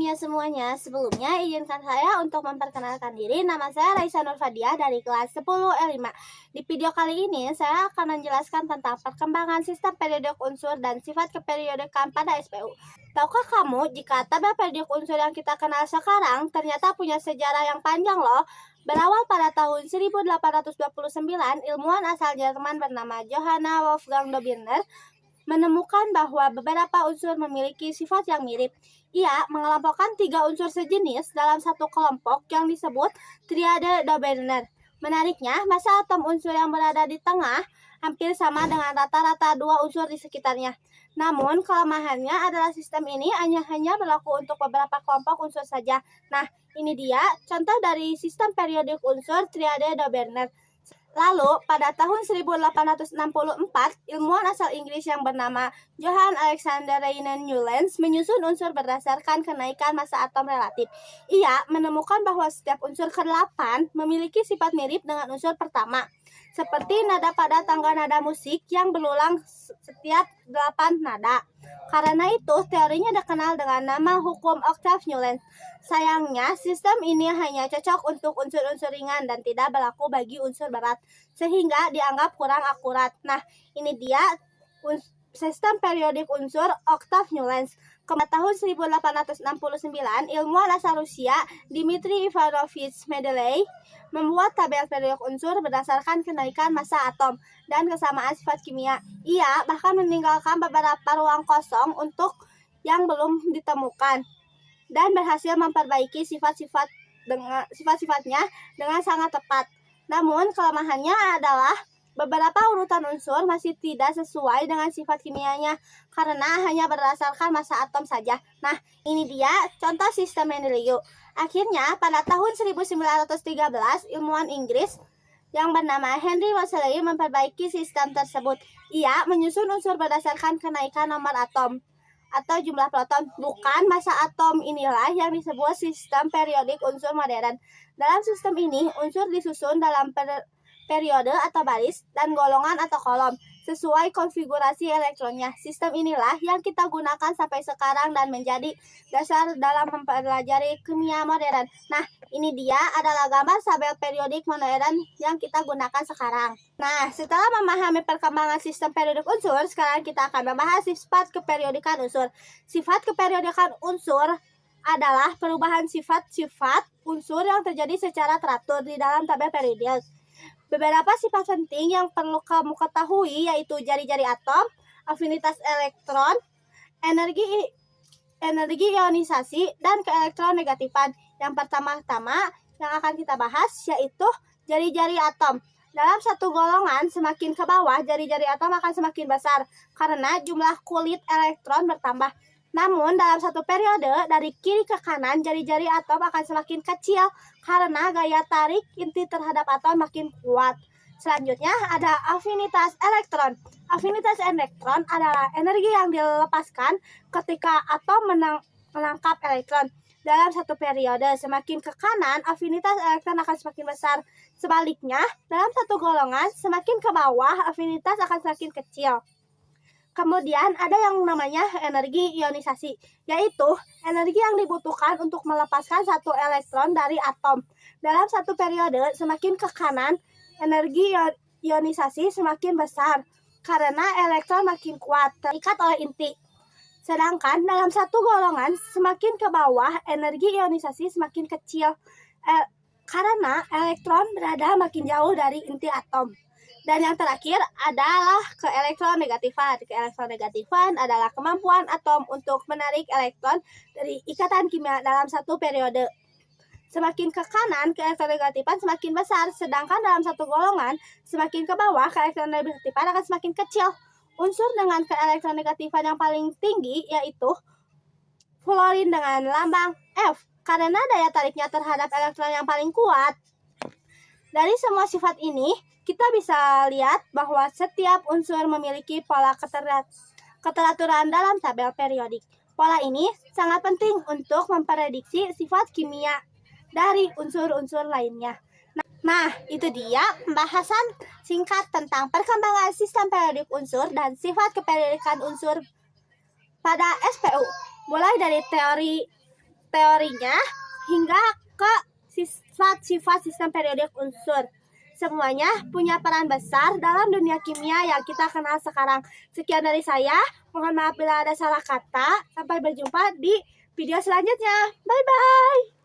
kimia semuanya, sebelumnya izinkan saya untuk memperkenalkan diri. Nama saya Raisa Nurfadiah dari kelas 10 L5. Di video kali ini saya akan menjelaskan tentang perkembangan sistem periodik unsur dan sifat keperiodikan pada SPU. Tahukah kamu jika tabel periodik unsur yang kita kenal sekarang ternyata punya sejarah yang panjang loh. Berawal pada tahun 1829, ilmuwan asal Jerman bernama Johanna Wolfgang Dobirner menemukan bahwa beberapa unsur memiliki sifat yang mirip. Ia mengelompokkan 3 unsur sejenis dalam satu kelompok yang disebut triade Dobirner. Menariknya, massa atom unsur yang berada di tengah hampir sama dengan rata-rata 2 unsur di sekitarnya. Namun, kelemahannya adalah sistem ini hanya berlaku untuk beberapa kelompok unsur saja. Nah, ini dia contoh dari sistem periodik unsur triade Dobirner. Lalu, pada tahun 1864, ilmuwan asal Inggris yang bernama Johann Alexander Reine Newlands menyusun unsur berdasarkan kenaikan massa atom relatif. Ia menemukan bahwa setiap unsur ke-8 memiliki sifat mirip dengan unsur pertama, seperti nada pada tangga nada musik yang berulang setiap 8 nada. Karena itu, teorinya dikenal dengan nama hukum oktav Newlands. Sayangnya, sistem ini hanya cocok untuk unsur-unsur ringan dan tidak berlaku bagi unsur berat, sehingga dianggap kurang akurat. Nah, ini dia sistem periodik unsur oktav Newlands. Pada tahun 1869, ilmuwan asal Rusia Dmitri Ivanovich Mendeleev membuat tabel periodik unsur berdasarkan kenaikan massa atom dan kesamaan sifat kimia. Ia bahkan meninggalkan beberapa ruang kosong untuk yang belum ditemukan dan berhasil memperbaiki sifat-sifatnya dengan sangat tepat. Namun, kelemahannya adalah beberapa urutan unsur masih tidak sesuai dengan sifat kimianya karena hanya berdasarkan massa atom saja. Nah, ini dia contoh sistem Mendeleev. Akhirnya, pada tahun 1913, ilmuwan Inggris yang bernama Henry Moseley memperbaiki sistem tersebut. Ia menyusun unsur berdasarkan kenaikan nomor atom atau jumlah proton, bukan massa atom. Inilah yang disebut sistem periodik unsur modern. Dalam sistem ini, unsur disusun dalam periode atau baris dan golongan atau kolom sesuai konfigurasi elektronnya. Sistem inilah yang kita gunakan sampai sekarang dan menjadi dasar dalam mempelajari kimia modern. Nah, ini dia adalah gambar tabel periodik modern yang kita gunakan sekarang. Nah, setelah memahami perkembangan sistem periodik unsur, sekarang kita akan membahas sifat keperiodikan unsur. Sifat keperiodikan unsur adalah perubahan sifat-sifat unsur yang terjadi secara teratur di dalam tabel periodik. Beberapa sifat penting yang perlu kamu ketahui yaitu jari-jari atom, afinitas elektron, energi ionisasi, dan keelektronegatifan. Yang pertama-tama yang akan kita bahas yaitu jari-jari atom. Dalam satu golongan, semakin ke bawah, jari-jari atom akan semakin besar karena jumlah kulit elektron bertambah. Namun, dalam satu periode, dari kiri ke kanan, jari-jari atom akan semakin kecil karena gaya tarik inti terhadap atom makin kuat. Selanjutnya, ada afinitas elektron. Afinitas elektron adalah energi yang dilepaskan ketika atom menangkap elektron. Dalam satu periode, semakin ke kanan, afinitas elektron akan semakin besar. Sebaliknya, dalam satu golongan, semakin ke bawah, afinitas akan semakin kecil. Kemudian ada yang namanya energi ionisasi, yaitu energi yang dibutuhkan untuk melepaskan satu elektron dari atom. Dalam satu periode, semakin ke kanan, energi ionisasi semakin besar karena elektron makin kuat terikat oleh inti. Sedangkan dalam satu golongan, semakin ke bawah, energi ionisasi semakin kecil karena elektron berada makin jauh dari inti atom. Dan yang terakhir adalah keelektronegatifan. Keelektronegatifan adalah kemampuan atom untuk menarik elektron dari ikatan kimia dalam satu periode. Semakin ke kanan, keelektronegatifan semakin besar, sedangkan dalam satu golongan, semakin ke bawah, keelektronegatifan akan semakin kecil. Unsur dengan keelektronegatifan yang paling tinggi yaitu fluorin dengan lambang F, karena daya tariknya terhadap elektron yang paling kuat. Dari semua sifat ini, kita bisa lihat bahwa setiap unsur memiliki pola keteraturan dalam tabel periodik. Pola ini sangat penting untuk memprediksi sifat kimia dari unsur-unsur lainnya. Nah, itu dia pembahasan singkat tentang perkembangan sistem periodik unsur dan sifat keperiodikan unsur pada SPU. Mulai dari teori teorinya hingga ke sifat-sifat sistem periodik unsur. Semuanya punya peran besar dalam dunia kimia yang kita kenal sekarang. Sekian dari saya. Mohon maaf bila ada salah kata. Sampai berjumpa di video selanjutnya. Bye-bye.